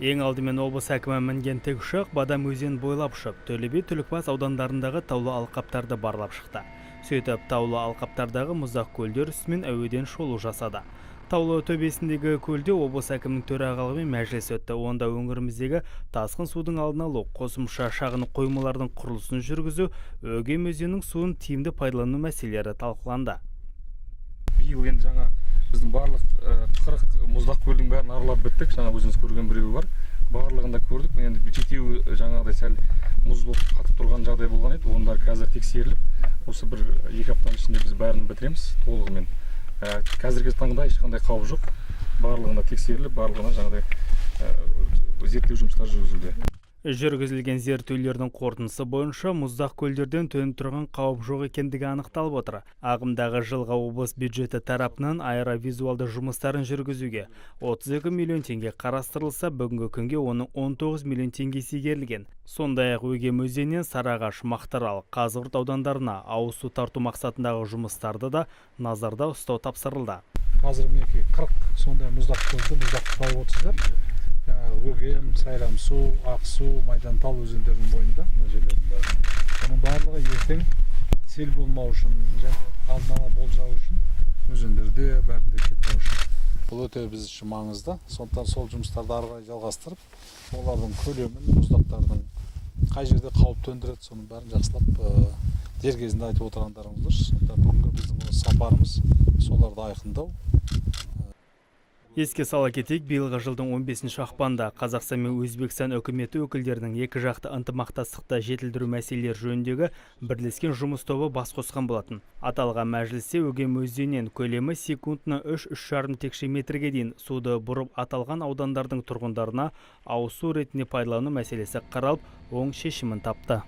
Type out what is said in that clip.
Ең алдымен облыс әкімі мінген тікұшақ Бадам өзен бойлап ұшып, Төле би, Түлкібас аудандарындағы таулы алқаптарды барлап шықты. Сөйтіп, таулы алқаптардағы мұздақ көлдер үстімен әуеден шолу жасады. Таулы төбесіндегі көлде облыс әкімінің төрағалығымен мәжіліс өтті. Онда өңіріміздегі тасқын судың алдын алу, қосымша шағын қоймалардың құрылысын жүргізу, Өгем өзенінің суын тиімді пайдалану мәселелері талқыланды. Биыл енді жаңа біздің барлық 40 мұздақ көлдің бәрін аралап біттік. Жаңа өзіңіз көрген біреуі бар. Барлығын да көрдік. Енді жетеуі жаңағыдай сәл мұз болып қатып тұрған жағдай болған еді. Оның бәрі қазір тексеріліп, осы бір 2 аптаның ішінде біз бәрін бітіреміз толығымен. Қазіргі таңда ешқандай қауіп жоқ. Барлығына тексеріліп, барлығына жаңағыдай зерттеу жұмыстары жүргізілді. Жүргізілген зерттеулердің қорытындысы бойынша мұздақ көлдерден төніп тұрған қауіп жоқ екендігі анықталып отыр. Ағымдағы жылға облыс бюджеті тарапынан аэровизуалды жұмыстарын жүргізуге 32 миллион теңге қарастырылса, бүгінгі күнге оның 19 миллион теңгесі игерілген. Сондай-ақ Өгем өзенінен Сарыағаш, Мақтаарал, Қазығұрт аудандарына ауыз су тарту мақсатындағы жұмыстарды да назарда ұстау тапсырылды. Қазір мінекей 40 сондай мұздақ көлді мұздақтап отырсыздар. Өгем, Сайрамсу, Ақсу, Майдантал өзендерінің бойында, мына жерлердің бәрі. Оның барлығы ертең сел болмау үшін және алдын ала болжау үшін өзендерде бәрінде кетпеу үшін. Бұл өте біз үшін маңызды. Сондықтан сол жұмыстарды ары қарай жалғастырып, олардың көлемін, мұздақтардың қай жерде қауіп төндіреді, соның бәрін жақсылап дер кезінде айтып отырғандарыңыз дұрыс. Сондықтан бүгінгі біздің сапарымыз соларды айқындау. Еске сала кетейік, биылғы жылдың 15 ақпанда Қазақстан мен Өзбекстан үкіметі өкілдерінің екі жақты ынтымақтастықты жетілдіру мәселелері жөніндегі бірлескен жұмыс тобы бас қосқан болатын. Аталған мәжілісте Өгем өзенінен көлемі секундына 3,5 текше метрге дейін суды бұрып аталған аудандардың тұрғындарына ауыз су ретінде пайдалану мәселесі қаралып, оң шешімін тапты.